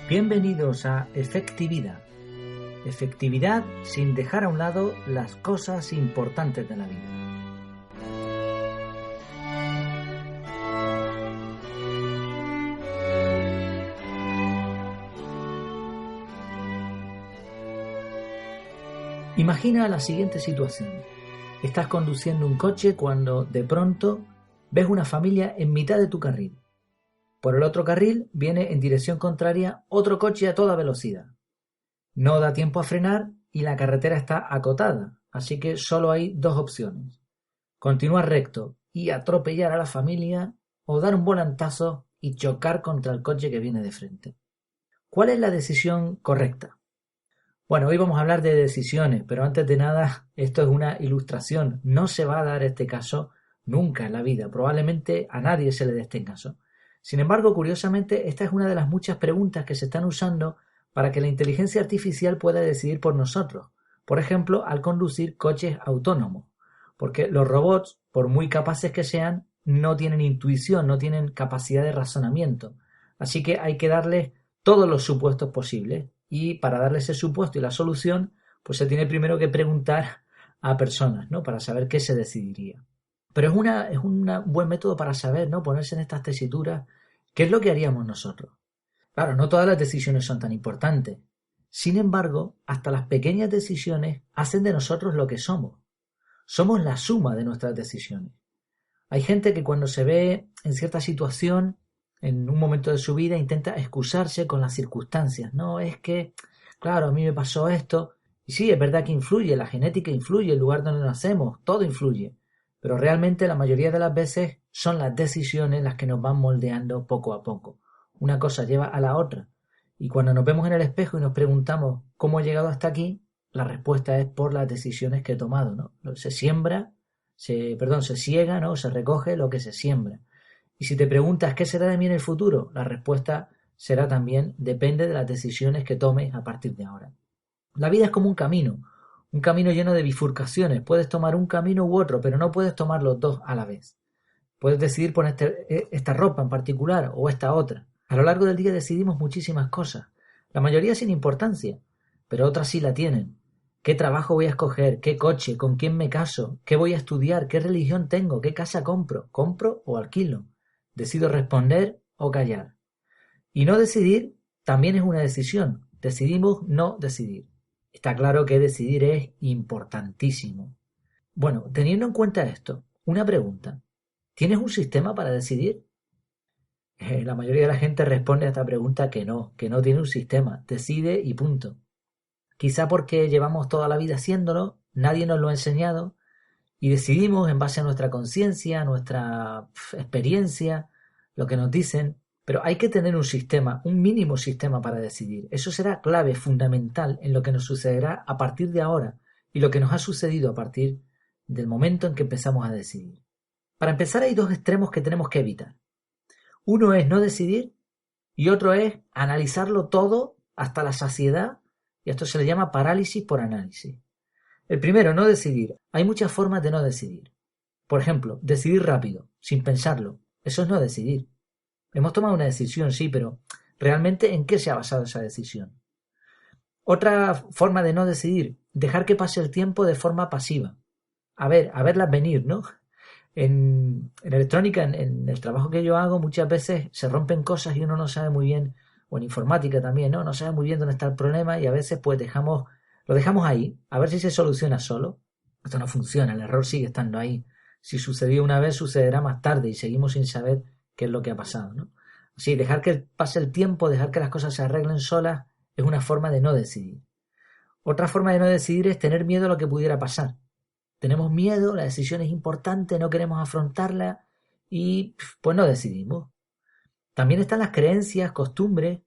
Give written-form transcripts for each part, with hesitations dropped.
Bienvenidos a Efectividad. Efectividad sin dejar a un lado las cosas importantes de la vida. Imagina la siguiente situación. Estás conduciendo un coche cuando de pronto ves una familia en mitad de tu carril. Por el otro carril viene en dirección contraria otro coche a toda velocidad. No da tiempo a frenar y la carretera está acotada, así que solo hay dos opciones. Continuar recto y atropellar a la familia o dar un volantazo y chocar contra el coche que viene de frente. ¿Cuál es la decisión correcta? Bueno, hoy vamos a hablar de decisiones, pero antes de nada, esto es una ilustración. No se va a dar este caso nunca en la vida. Probablemente a nadie se le dé este caso. Sin embargo, curiosamente, esta es una de las muchas preguntas que se están usando para que la inteligencia artificial pueda decidir por nosotros. Por ejemplo, al conducir coches autónomos. Porque los robots, por muy capaces que sean, no tienen intuición, no tienen capacidad de razonamiento. Así que hay que darles todos los supuestos posibles. Y para darle ese supuesto y la solución, pues se tiene primero que preguntar a personas, ¿no? Para saber qué se decidiría. Pero es un buen método para saber, ¿no? Ponerse en estas tesituras, ¿qué es lo que haríamos nosotros? Claro, no todas las decisiones son tan importantes. Sin embargo, hasta las pequeñas decisiones hacen de nosotros lo que somos. Somos la suma de nuestras decisiones. Hay gente que cuando se ve en cierta situación, en un momento de su vida, intenta excusarse con las circunstancias. No, es que, claro, a mí me pasó esto. Y sí, es verdad que influye, la genética influye, el lugar donde nacemos, todo influye. Pero realmente la mayoría de las veces son las decisiones las que nos van moldeando poco a poco. Una cosa lleva a la otra. Y cuando nos vemos en el espejo y nos preguntamos cómo he llegado hasta aquí, la respuesta es por las decisiones que he tomado, ¿no? Se ciega, ¿no? Se recoge lo que se siembra. Y si te preguntas qué será de mí en el futuro, la respuesta será también depende de las decisiones que tomes a partir de ahora. La vida es como un camino lleno de bifurcaciones. Puedes tomar un camino u otro, pero no puedes tomar los dos a la vez. Puedes decidir ponerte esta ropa en particular o esta otra. A lo largo del día decidimos muchísimas cosas, la mayoría sin importancia, pero otras sí la tienen. ¿Qué trabajo voy a escoger? ¿Qué coche? ¿Con quién me caso? ¿Qué voy a estudiar? ¿Qué religión tengo? ¿Qué casa compro? ¿Compro o alquilo? ¿Decido responder o callar? Y no decidir también es una decisión. Decidimos no decidir. Está claro que decidir es importantísimo. Bueno, teniendo en cuenta esto, una pregunta. ¿Tienes un sistema para decidir? La mayoría de la gente responde a esta pregunta que no tiene un sistema, decide y punto. Quizá porque llevamos toda la vida haciéndolo, nadie nos lo ha enseñado y decidimos en base a nuestra conciencia, nuestra experiencia, lo que nos dicen, pero hay que tener un sistema, un mínimo sistema para decidir. Eso será clave, fundamental en lo que nos sucederá a partir de ahora y lo que nos ha sucedido a partir del momento en que empezamos a decidir. Para empezar hay dos extremos que tenemos que evitar. Uno es no decidir y otro es analizarlo todo hasta la saciedad y esto se le llama parálisis por análisis. El primero, no decidir. Hay muchas formas de no decidir. Por ejemplo, decidir rápido, sin pensarlo. Eso es no decidir. Hemos tomado una decisión, sí, pero ¿realmente en qué se ha basado esa decisión? Otra forma de no decidir, dejar que pase el tiempo de forma pasiva. A verlas venir, ¿no? En electrónica, en el trabajo que yo hago, muchas veces se rompen cosas y uno no sabe muy bien, o en informática también, ¿no? No sabe muy bien dónde está el problema y a veces pues lo dejamos ahí, a ver si se soluciona solo. Esto no funciona, el error sigue estando ahí. Si sucedió una vez, sucederá más tarde y seguimos sin saber qué es lo que ha pasado, ¿no? Así, dejar que pase el tiempo, dejar que las cosas se arreglen solas, es una forma de no decidir. Otra forma de no decidir es tener miedo a lo que pudiera pasar. Tenemos miedo, la decisión es importante, no queremos afrontarla y pues no decidimos. También están las creencias, costumbres.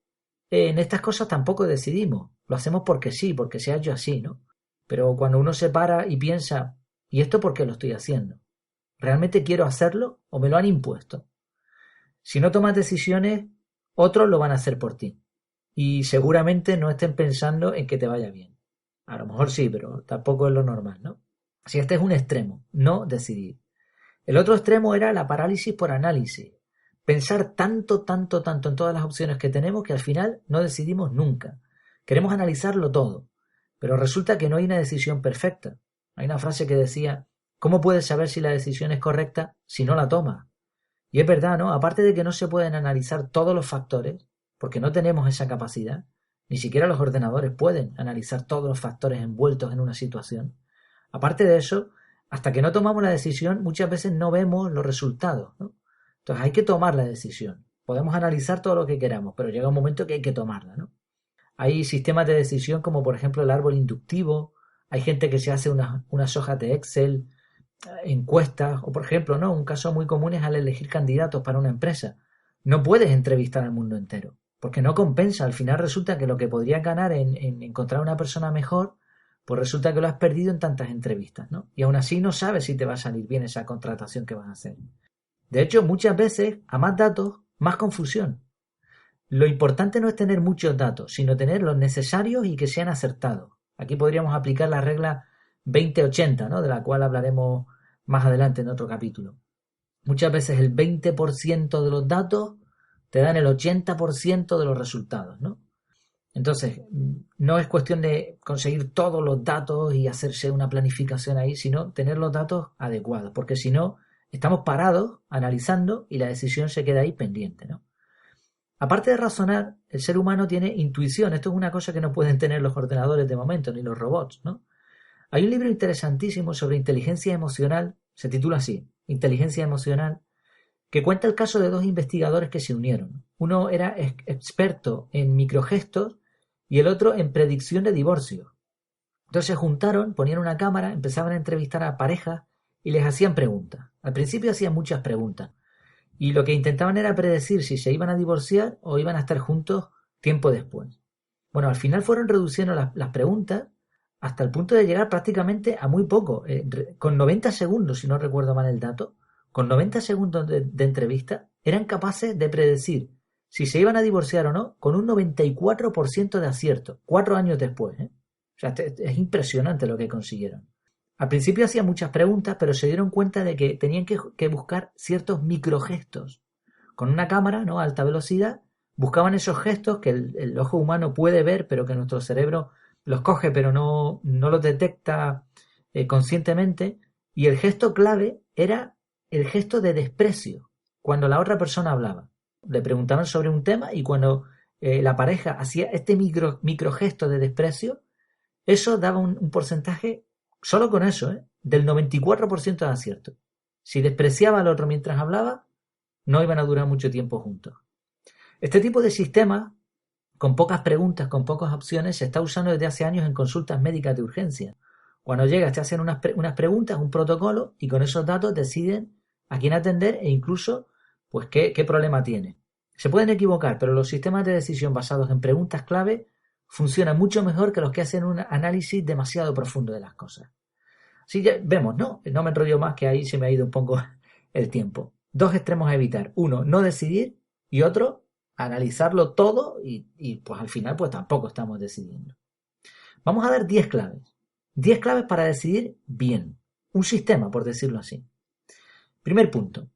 En estas cosas tampoco decidimos. Lo hacemos porque sí, porque se ha hecho así, ¿no? Pero cuando uno se para y piensa, ¿y esto por qué lo estoy haciendo? ¿Realmente quiero hacerlo o me lo han impuesto? Si no tomas decisiones, otros lo van a hacer por ti. Y seguramente no estén pensando en que te vaya bien. A lo mejor sí, pero tampoco es lo normal, ¿no? Si este es un extremo, no decidir. El otro extremo era la parálisis por análisis. pensar tanto en todas las opciones que tenemos que al final no decidimos nunca. Queremos analizarlo todo, pero resulta que no hay una decisión perfecta. Hay una frase que decía, ¿cómo puedes saber si la decisión es correcta si no la tomas? Y es verdad, ¿no? Aparte de que no se pueden analizar todos los factores, porque no tenemos esa capacidad, ni siquiera los ordenadores pueden analizar todos los factores envueltos en una situación. Aparte de eso, hasta que no tomamos la decisión, muchas veces no vemos los resultados, ¿no? Entonces hay que tomar la decisión. Podemos analizar todo lo que queramos, pero llega un momento que hay que tomarla, ¿no? Hay sistemas de decisión como por ejemplo el árbol inductivo, hay gente que se hace unas hojas de Excel, encuestas, o por ejemplo, ¿no? Un caso muy común es al elegir candidatos para una empresa. No puedes entrevistar al mundo entero, porque no compensa. Al final resulta que lo que podrías ganar en encontrar una persona mejor, pues resulta que lo has perdido en tantas entrevistas, ¿no? Y aún así no sabes si te va a salir bien esa contratación que vas a hacer. De hecho, muchas veces, a más datos, más confusión. Lo importante no es tener muchos datos, sino tener los necesarios y que sean acertados. Aquí podríamos aplicar la regla 20-80, ¿no? De la cual hablaremos más adelante en otro capítulo. Muchas veces el 20% de los datos te dan el 80% de los resultados, ¿no? Entonces, no es cuestión de conseguir todos los datos y hacerse una planificación ahí, sino tener los datos adecuados, porque si no, estamos parados analizando y la decisión se queda ahí pendiente, ¿no? Aparte de razonar, el ser humano tiene intuición. Esto es una cosa que no pueden tener los ordenadores de momento, ni los robots, ¿no? Hay un libro interesantísimo sobre inteligencia emocional, se titula así, Inteligencia emocional, que cuenta el caso de dos investigadores que se unieron. Uno era experto en microgestos y el otro en predicción de divorcio. Entonces se juntaron, ponían una cámara, empezaban a entrevistar a parejas y les hacían preguntas. Al principio hacían muchas preguntas y lo que intentaban era predecir si se iban a divorciar o iban a estar juntos tiempo después. Bueno, al final fueron reduciendo las preguntas hasta el punto de llegar prácticamente a muy poco, con 90 segundos, si no recuerdo mal el dato, con 90 segundos de entrevista, eran capaces de predecir si se iban a divorciar o no con un 94% de acierto, 4 años después, ¿eh? O sea, es impresionante lo que consiguieron. Al principio hacían muchas preguntas, pero se dieron cuenta de que tenían que buscar ciertos microgestos. Con una cámara, ¿no?, a alta velocidad, buscaban esos gestos que el ojo humano puede ver, pero que nuestro cerebro los coge, pero no los detecta conscientemente. Y el gesto clave era el gesto de desprecio, cuando la otra persona hablaba. Le preguntaban sobre un tema y cuando la pareja hacía este microgesto de desprecio, eso daba un porcentaje, solo con eso, del 94% de acierto. Si despreciaba al otro mientras hablaba, no iban a durar mucho tiempo juntos. Este tipo de sistema, con pocas preguntas, con pocas opciones, se está usando desde hace años en consultas médicas de urgencia. Cuando llegas te hacen unas preguntas, un protocolo, y con esos datos deciden a quién atender e incluso pues qué problema tiene. Se pueden equivocar, pero los sistemas de decisión basados en preguntas clave funcionan mucho mejor que los que hacen un análisis demasiado profundo de las cosas. Así que vemos, ¿no? No me enrollo más, que ahí se me ha ido un poco el tiempo. Dos extremos a evitar. Uno, no decidir, y otro, analizarlo todo y pues al final pues tampoco estamos decidiendo. Vamos a dar 10 claves. 10 claves para decidir bien. Un sistema, por decirlo así. Primer punto.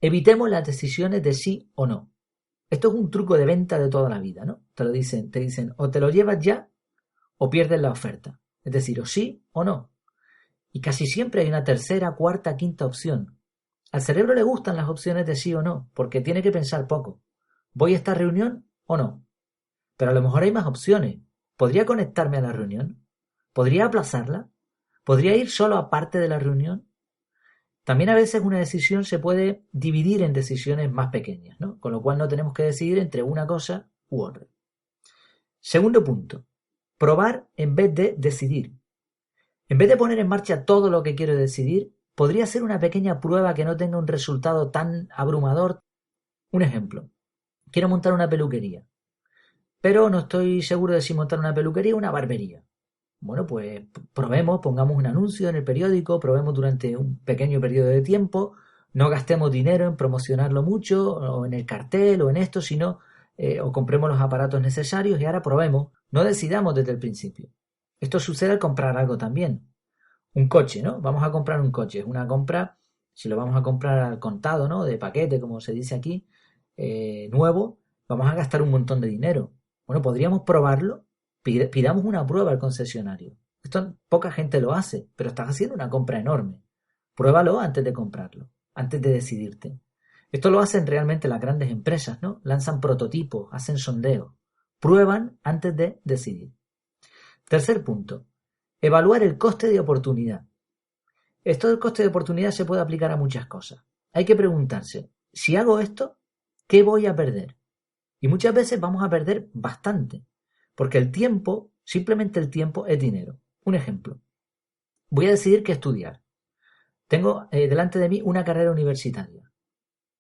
Evitemos las decisiones de sí o no. Esto es un truco de venta de toda la vida, ¿no? Te dicen o te lo llevas ya o pierdes la oferta. Es decir, o sí o no. Y casi siempre hay una tercera, cuarta, quinta opción. Al cerebro le gustan las opciones de sí o no, porque tiene que pensar poco. ¿Voy a esta reunión o no? Pero a lo mejor hay más opciones. ¿Podría conectarme a la reunión? ¿Podría aplazarla? ¿Podría ir solo a parte de la reunión? También a veces una decisión se puede dividir en decisiones más pequeñas, ¿no? Con lo cual no tenemos que decidir entre una cosa u otra. Segundo punto. Probar en vez de decidir. En vez de poner en marcha todo lo que quiero decidir, podría ser una pequeña prueba que no tenga un resultado tan abrumador. Un ejemplo. Quiero montar una peluquería, pero no estoy seguro de si montar una peluquería o una barbería. Bueno, pues probemos, pongamos un anuncio en el periódico, probemos durante un pequeño periodo de tiempo, no gastemos dinero en promocionarlo mucho, o en el cartel, o en esto, sino, o compremos los aparatos necesarios y ahora probemos, no decidamos desde el principio. Esto sucede al comprar algo también. Un coche, ¿no? Vamos a comprar un coche, es una compra Si lo vamos a comprar al contado, ¿no? De paquete, como se dice aquí, nuevo, vamos a gastar un montón de dinero. Bueno, podríamos probarlo. Pidamos una prueba al concesionario. Esto poca gente lo hace, pero estás haciendo una compra enorme. Pruébalo antes de comprarlo, antes de decidirte. Esto lo hacen realmente las grandes empresas, ¿no? Lanzan prototipos, hacen sondeos, prueban antes de decidir. Tercer punto, evaluar el coste de oportunidad. Esto del coste de oportunidad se puede aplicar a muchas cosas. Hay que preguntarse, si hago esto, ¿qué voy a perder? Y muchas veces vamos a perder bastante, porque el tiempo, simplemente el tiempo, es dinero. Un ejemplo, voy a decidir qué estudiar. Tengo delante de mí una carrera universitaria.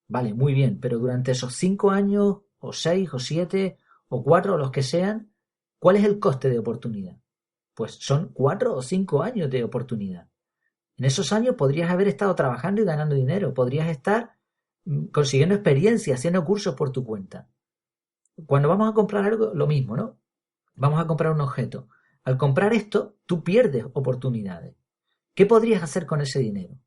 Vale, muy bien, pero durante esos 5 años, o 6, o 7, o 4, o los que sean, ¿cuál es el coste de oportunidad? Pues son 4 o 5 años de oportunidad. En esos años podrías haber estado trabajando y ganando dinero, podrías estar consiguiendo experiencia, haciendo cursos por tu cuenta. Cuando vamos a comprar algo, lo mismo, ¿no? Vamos a comprar un objeto. Al comprar esto, tú pierdes oportunidades. ¿Qué podrías hacer con ese dinero?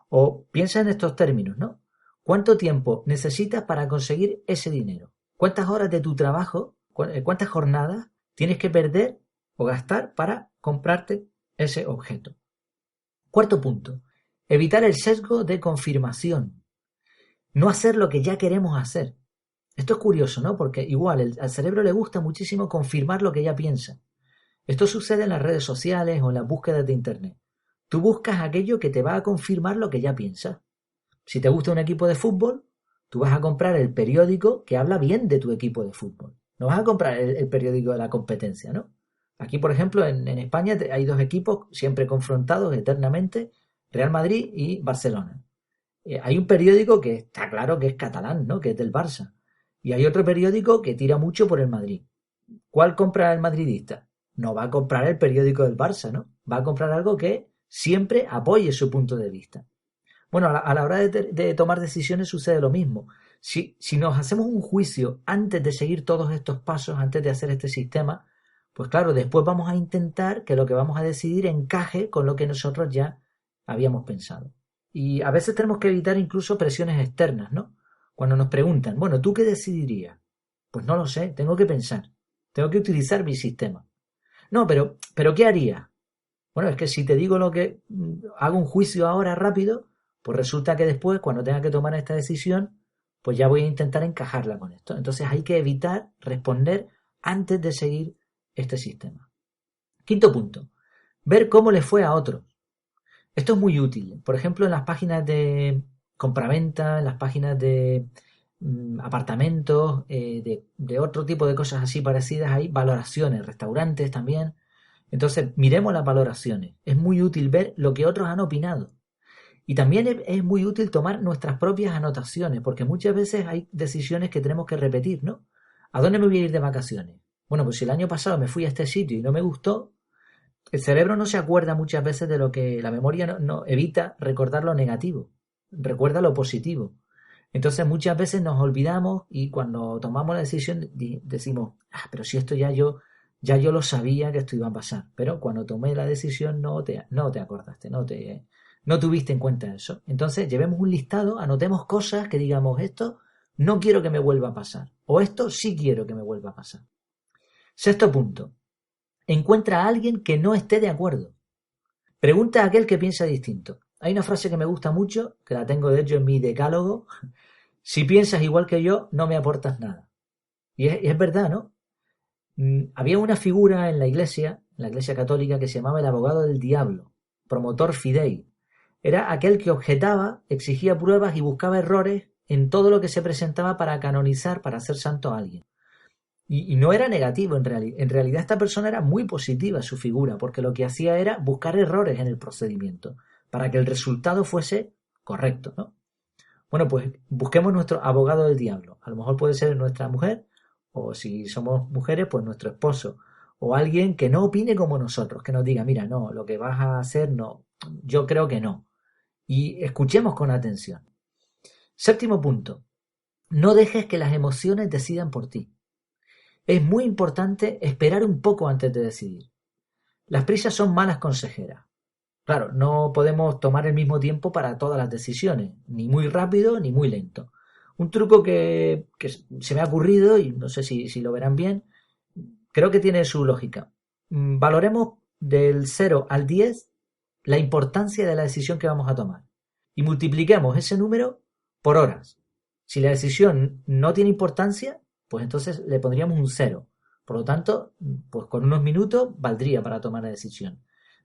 O piensa en estos términos, ¿no? ¿Cuánto tiempo necesitas para conseguir ese dinero? ¿Cuántas horas de tu trabajo, cuántas jornadas tienes que perder o gastar para comprarte ese objeto? Cuarto punto, evitar el sesgo de confirmación. No hacer lo que ya queremos hacer. Esto es curioso, ¿no? Porque igual al cerebro le gusta muchísimo confirmar lo que ya piensa. Esto sucede en las redes sociales o en las búsquedas de internet. Tú buscas aquello que te va a confirmar lo que ya piensas. Si te gusta un equipo de fútbol, tú vas a comprar el periódico que habla bien de tu equipo de fútbol. No vas a comprar el periódico de la competencia, ¿no? Aquí, por ejemplo, en España hay dos equipos siempre confrontados eternamente, Real Madrid y Barcelona. Hay un periódico que está claro que es catalán, ¿no? Que es del Barça. Y hay otro periódico que tira mucho por el Madrid. ¿Cuál compra el madridista? No va a comprar el periódico del Barça, ¿no? Va a comprar algo que siempre apoye su punto de vista. Bueno, a la hora de tomar decisiones sucede lo mismo. Si nos hacemos un juicio antes de seguir todos estos pasos, antes de hacer este sistema, pues claro, después vamos a intentar que lo que vamos a decidir encaje con lo que nosotros ya habíamos pensado. Y a veces tenemos que evitar incluso presiones externas, ¿no? Cuando nos preguntan, bueno, ¿tú qué decidirías? Pues no lo sé, tengo que pensar, tengo que utilizar mi sistema. No, pero ¿qué haría? Bueno, es que si te digo lo que hago un juicio ahora rápido, pues resulta que después, cuando tenga que tomar esta decisión, pues ya voy a intentar encajarla con esto. Entonces hay que evitar responder antes de seguir este sistema. Quinto punto, ver cómo le fue a otros. Esto es muy útil. Por ejemplo, en las páginas de compraventa, en las páginas de apartamentos, de otro tipo de cosas así parecidas, hay valoraciones, restaurantes también. Entonces, miremos las valoraciones. Es muy útil ver lo que otros han opinado. Y también es muy útil tomar nuestras propias anotaciones, porque muchas veces hay decisiones que tenemos que repetir, ¿no? ¿A dónde me voy a ir de vacaciones? Bueno, pues si el año pasado me fui a este sitio y no me gustó, el cerebro no se acuerda muchas veces de lo que la memoria no evita recordar lo negativo, recuerda lo positivo. Entonces muchas veces nos olvidamos y cuando tomamos la decisión decimos, pero si esto ya yo lo sabía que esto iba a pasar, pero cuando tomé la decisión no te acordaste, no tuviste en cuenta eso. Entonces llevemos un listado, anotemos cosas que digamos, esto no quiero que me vuelva a pasar, o esto sí quiero que me vuelva a pasar. Sexto punto, encuentra a alguien que no esté de acuerdo. Pregunta a aquel que piensa distinto. Hay una frase que me gusta mucho, que la tengo de hecho en mi decálogo. Si piensas igual que yo, no me aportas nada. Y es verdad, ¿no? Había una figura en la iglesia católica, que se llamaba el abogado del diablo, promotor fidei. Era aquel que objetaba, exigía pruebas y buscaba errores en todo lo que se presentaba para canonizar, para hacer santo a alguien. Y no era negativo en realidad. En realidad esta persona era muy positiva, su figura, porque lo que hacía era buscar errores en el procedimiento para que el resultado fuese correcto, ¿no? Bueno, pues busquemos nuestro abogado del diablo. A lo mejor puede ser nuestra mujer, o si somos mujeres, pues nuestro esposo, o alguien que no opine como nosotros, que nos diga, mira, no, lo que vas a hacer no, yo creo que no. Y escuchemos con atención. Séptimo punto, no dejes que las emociones decidan por ti. Es muy importante esperar un poco antes de decidir. Las prisas son malas consejeras. Claro, no podemos tomar el mismo tiempo para todas las decisiones, ni muy rápido ni muy lento. Un truco que se me ha ocurrido, y no sé si lo verán bien, creo que tiene su lógica. Valoremos del 0 al 10 la importancia de la decisión que vamos a tomar y multipliquemos ese número por horas. Si la decisión no tiene importancia, pues entonces le pondríamos un 0. Por lo tanto, pues con unos minutos valdría para tomar la decisión.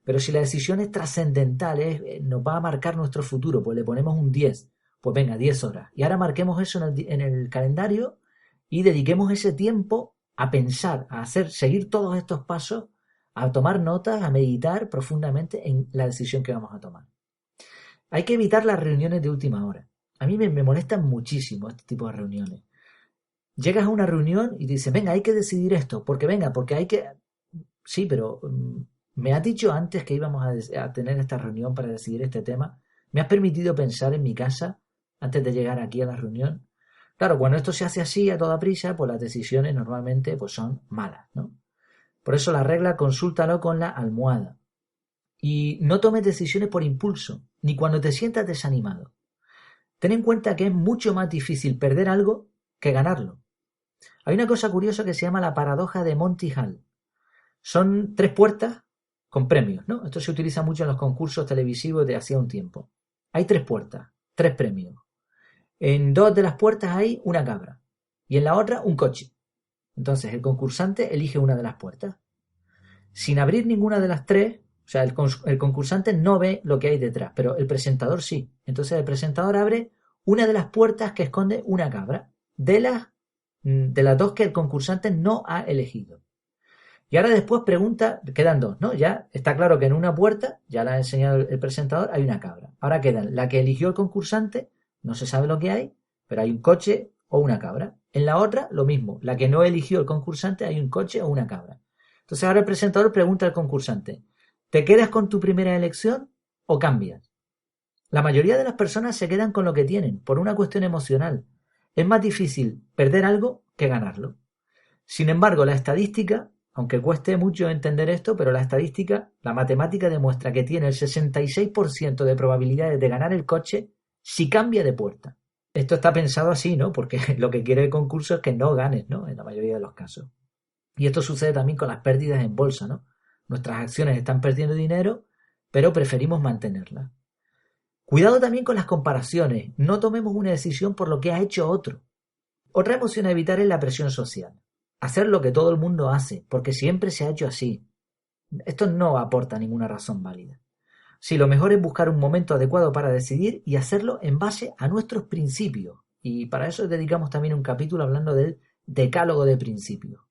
Pero si la decisión es trascendental, nos va a marcar nuestro futuro, pues le ponemos un 10. Pues venga, 10 horas. Y ahora marquemos eso en el calendario y dediquemos ese tiempo a pensar, a seguir todos estos pasos, a tomar notas, a meditar profundamente en la decisión que vamos a tomar. Hay que evitar las reuniones de última hora. A mí me molestan muchísimo este tipo de reuniones. Llegas a una reunión y dices, venga, hay que decidir esto, porque hay que... Sí, pero me has dicho antes que íbamos a tener esta reunión para decidir este tema. ¿Me has permitido pensar en mi casa antes de llegar aquí a la reunión? Claro, cuando esto se hace así a toda prisa, pues las decisiones normalmente pues son malas, ¿no? Por eso la regla, consúltalo con la almohada. Y no tomes decisiones por impulso, ni cuando te sientas desanimado. Ten en cuenta que es mucho más difícil perder algo que ganarlo. Hay una cosa curiosa que se llama la paradoja de Monty Hall. Son 3 puertas con premios, ¿no? Esto se utiliza mucho en los concursos televisivos de hacía un tiempo. Hay 3 puertas, 3 premios. En 2 de las puertas hay una cabra y en la otra un coche. Entonces el concursante elige una de las puertas. Sin abrir ninguna de las 3, o sea, el concursante no ve lo que hay detrás, pero el presentador sí. Entonces el presentador abre una de las puertas que esconde una cabra, de las 2 que el concursante no ha elegido. Y ahora después pregunta, quedan 2, ¿no? Ya está claro que en una puerta, ya la ha enseñado el presentador, hay una cabra. Ahora quedan la que eligió el concursante, no se sabe lo que hay, pero hay un coche o una cabra. En la otra, lo mismo, la que no eligió el concursante, hay un coche o una cabra. Entonces ahora el presentador pregunta al concursante, ¿te quedas con tu primera elección o cambias? La mayoría de las personas se quedan con lo que tienen, por una cuestión emocional. Es más difícil perder algo que ganarlo. Sin embargo, la estadística, aunque cueste mucho entender esto, pero la estadística, la matemática demuestra que tiene el 66% de probabilidades de ganar el coche si cambia de puerta. Esto está pensado así, ¿no? Porque lo que quiere el concurso es que no ganes, ¿no? En la mayoría de los casos. Y esto sucede también con las pérdidas en bolsa, ¿no? Nuestras acciones están perdiendo dinero, pero preferimos mantenerlas. Cuidado también con las comparaciones. No tomemos una decisión por lo que ha hecho otro. Otra emoción a evitar es la presión social. Hacer lo que todo el mundo hace, porque siempre se ha hecho así. Esto no aporta ninguna razón válida. Sí, lo mejor es buscar un momento adecuado para decidir y hacerlo en base a nuestros principios. Y para eso dedicamos también un capítulo hablando del decálogo de principios.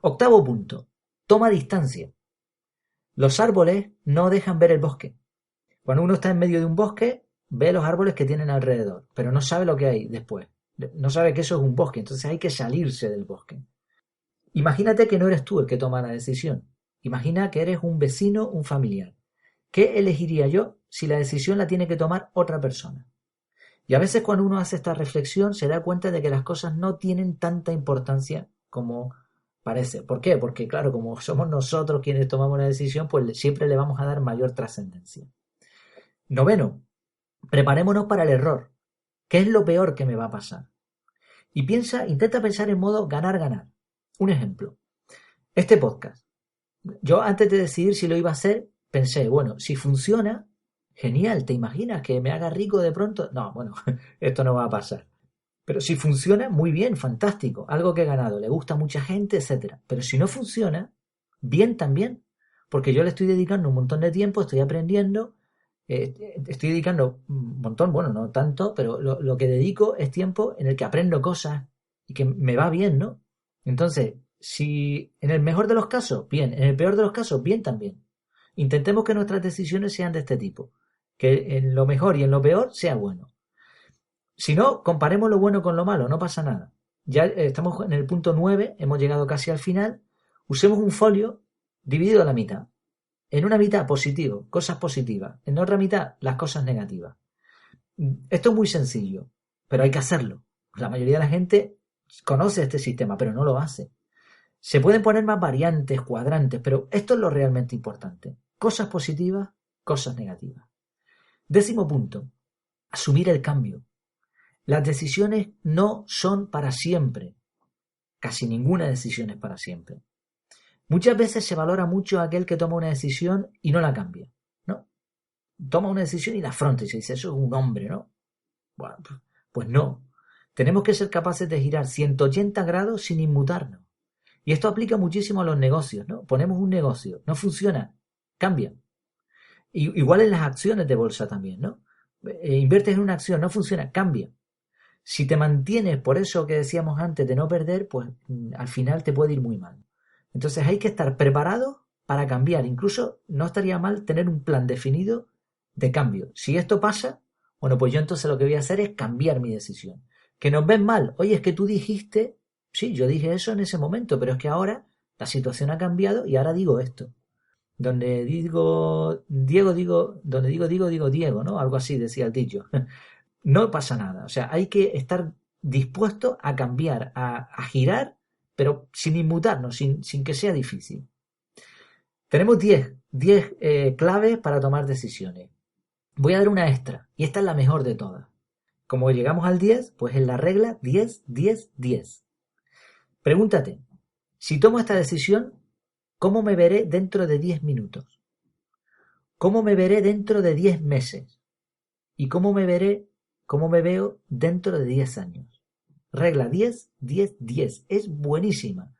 8º punto. Toma distancia. Los árboles no dejan ver el bosque. Cuando uno está en medio de un bosque, ve los árboles que tienen alrededor, pero no sabe lo que hay después. No sabe que eso es un bosque, entonces hay que salirse del bosque. Imagínate que no eres tú el que toma la decisión. Imagina que eres un vecino, un familiar. ¿Qué elegiría yo si la decisión la tiene que tomar otra persona? Y a veces cuando uno hace esta reflexión se da cuenta de que las cosas no tienen tanta importancia como parece. ¿Por qué? Porque claro, como somos nosotros quienes tomamos la decisión, pues siempre le vamos a dar mayor trascendencia. 9. Preparémonos para el error. ¿Qué es lo peor que me va a pasar? Y intenta pensar en modo ganar-ganar. Un ejemplo. Este podcast. Yo antes de decidir si lo iba a hacer, pensé, bueno, si funciona, genial, ¿te imaginas que me haga rico de pronto? No, bueno, esto no va a pasar. Pero si funciona, muy bien, fantástico, algo que he ganado, le gusta a mucha gente, etcétera. Pero si no funciona, bien también, porque yo le estoy dedicando un montón de tiempo, estoy aprendiendo, estoy dedicando un montón, bueno, no tanto, pero lo que dedico es tiempo en el que aprendo cosas y que me va bien, ¿no? Entonces, si en el mejor de los casos, bien, en el peor de los casos, bien también. Intentemos que nuestras decisiones sean de este tipo, que en lo mejor y en lo peor sea bueno. Si no, comparemos lo bueno con lo malo, no pasa nada. Ya estamos en el punto 9, hemos llegado casi al final. Usemos un folio dividido a la mitad. En una mitad positivo, cosas positivas. En otra mitad, las cosas negativas. Esto es muy sencillo, pero hay que hacerlo. La mayoría de la gente conoce este sistema, pero no lo hace. Se pueden poner más variantes, cuadrantes, pero esto es lo realmente importante. Cosas positivas cosas negativas. 10º punto, asumir el cambio. Las decisiones no son para siempre. Casi ninguna decisión es para siempre. Muchas veces se valora mucho aquel que toma una decisión y no la cambia, ¿no? Toma una decisión y la afronta y se dice, eso es un hombre, ¿no? Bueno, pues no. Tenemos que ser capaces de girar 180 grados sin inmutarnos. Y esto aplica muchísimo a los negocios, ¿no? Ponemos un negocio, no funciona, cambia. Igual en las acciones de bolsa también, ¿no? Inviertes en una acción, no funciona, cambia. Si te mantienes por eso que decíamos antes de no perder, pues al final te puede ir muy mal. Entonces hay que estar preparado para cambiar. Incluso no estaría mal tener un plan definido de cambio. Si esto pasa, bueno, pues yo entonces lo que voy a hacer es cambiar mi decisión. Que nos ven mal. Oye, es que tú dijiste, sí, yo dije eso en ese momento, pero es que ahora la situación ha cambiado y ahora digo esto. Donde digo Diego, digo Diego, ¿no? Algo así decía el dicho. No pasa nada. O sea, hay que estar dispuesto a cambiar, a girar, pero sin inmutarnos, sin que sea difícil. Tenemos 10 claves para tomar decisiones. Voy a dar una extra, y esta es la mejor de todas. Como llegamos al 10, pues es la regla 10, 10, 10. Pregúntate, si tomo esta decisión, ¿cómo me veré dentro de 10 minutos? ¿Cómo me veré dentro de 10 meses? ¿Y cómo me veo dentro de 10 años? Regla 10, 10, 10. Es buenísima.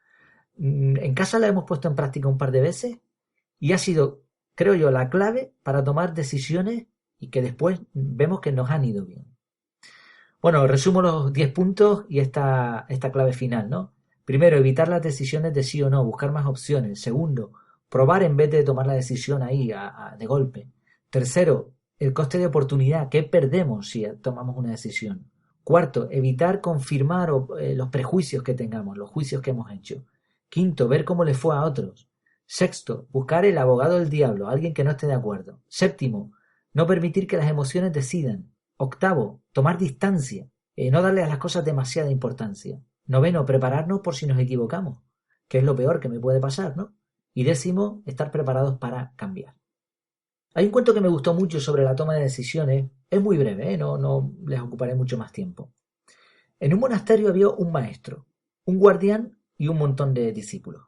En casa la hemos puesto en práctica un par de veces y ha sido, creo yo, la clave para tomar decisiones y que después vemos que nos han ido bien. Bueno, resumo los 10 puntos y esta clave final, ¿no? Primero, evitar las decisiones de sí o no, buscar más opciones. Segundo, probar en vez de tomar la decisión ahí de golpe. Tercero, el coste de oportunidad. ¿Qué perdemos si tomamos una decisión? Cuarto, evitar confirmar los prejuicios que tengamos, los juicios que hemos hecho. Quinto, ver cómo le fue a otros. Sexto, buscar el abogado del diablo, alguien que no esté de acuerdo. Séptimo, no permitir que las emociones decidan. Octavo, tomar distancia, no darle a las cosas demasiada importancia. Noveno, prepararnos por si nos equivocamos, que es lo peor que me puede pasar, ¿no? Y décimo, estar preparados para cambiar. Hay un cuento que me gustó mucho sobre la toma de decisiones. Es muy breve, no les ocuparé mucho más tiempo. En un monasterio había un maestro, un guardián y un montón de discípulos.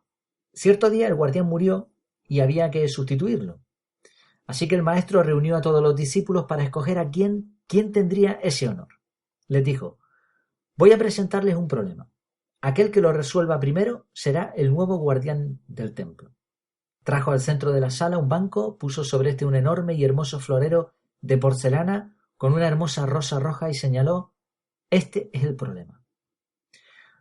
Cierto día el guardián murió y había que sustituirlo. Así que el maestro reunió a todos los discípulos para escoger a quién tendría ese honor. Les dijo, voy a presentarles un problema. Aquel que lo resuelva primero será el nuevo guardián del templo. Trajo al centro de la sala un banco, puso sobre este un enorme y hermoso florero de porcelana con una hermosa rosa roja y señaló, este es el problema.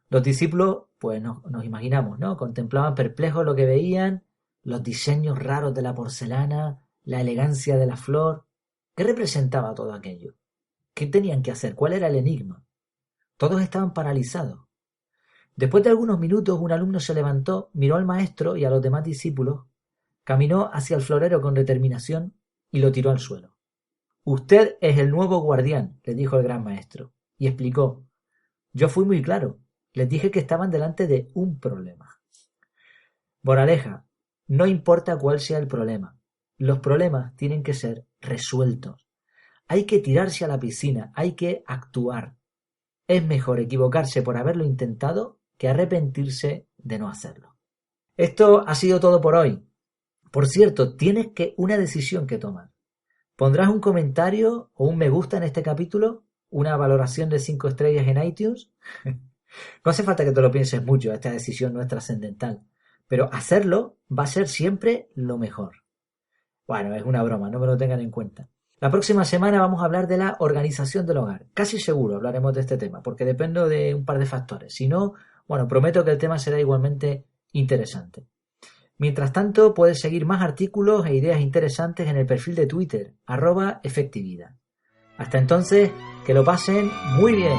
Los discípulos, pues nos imaginamos, ¿no? Contemplaban perplejos lo que veían, los diseños raros de la porcelana, la elegancia de la flor. ¿Qué representaba todo aquello? ¿Qué tenían que hacer? ¿Cuál era el enigma? Todos estaban paralizados. Después de algunos minutos, un alumno se levantó, miró al maestro y a los demás discípulos, caminó hacia el florero con determinación y lo tiró al suelo. Usted es el nuevo guardián, le dijo el gran maestro, y explicó. Yo fui muy claro. Les dije que estaban delante de un problema. Moraleja, no importa cuál sea el problema. Los problemas tienen que ser resueltos. Hay que tirarse a la piscina, hay que actuar. Es mejor equivocarse por haberlo intentado que arrepentirse de no hacerlo. Esto ha sido todo por hoy. Por cierto, tienes una decisión que tomar. ¿Pondrás un comentario o un me gusta en este capítulo? ¿Una valoración de 5 estrellas en iTunes? No hace falta que te lo pienses mucho, esta decisión no es trascendental. Pero hacerlo va a ser siempre lo mejor. Bueno, es una broma, no me lo tengan en cuenta. La próxima semana vamos a hablar de la organización del hogar. Casi seguro hablaremos de este tema, porque dependo de un par de factores. Si no, bueno, prometo que el tema será igualmente interesante. Mientras tanto, puedes seguir más artículos e ideas interesantes en el perfil de Twitter, @efectividad. Hasta entonces, que lo pasen muy bien.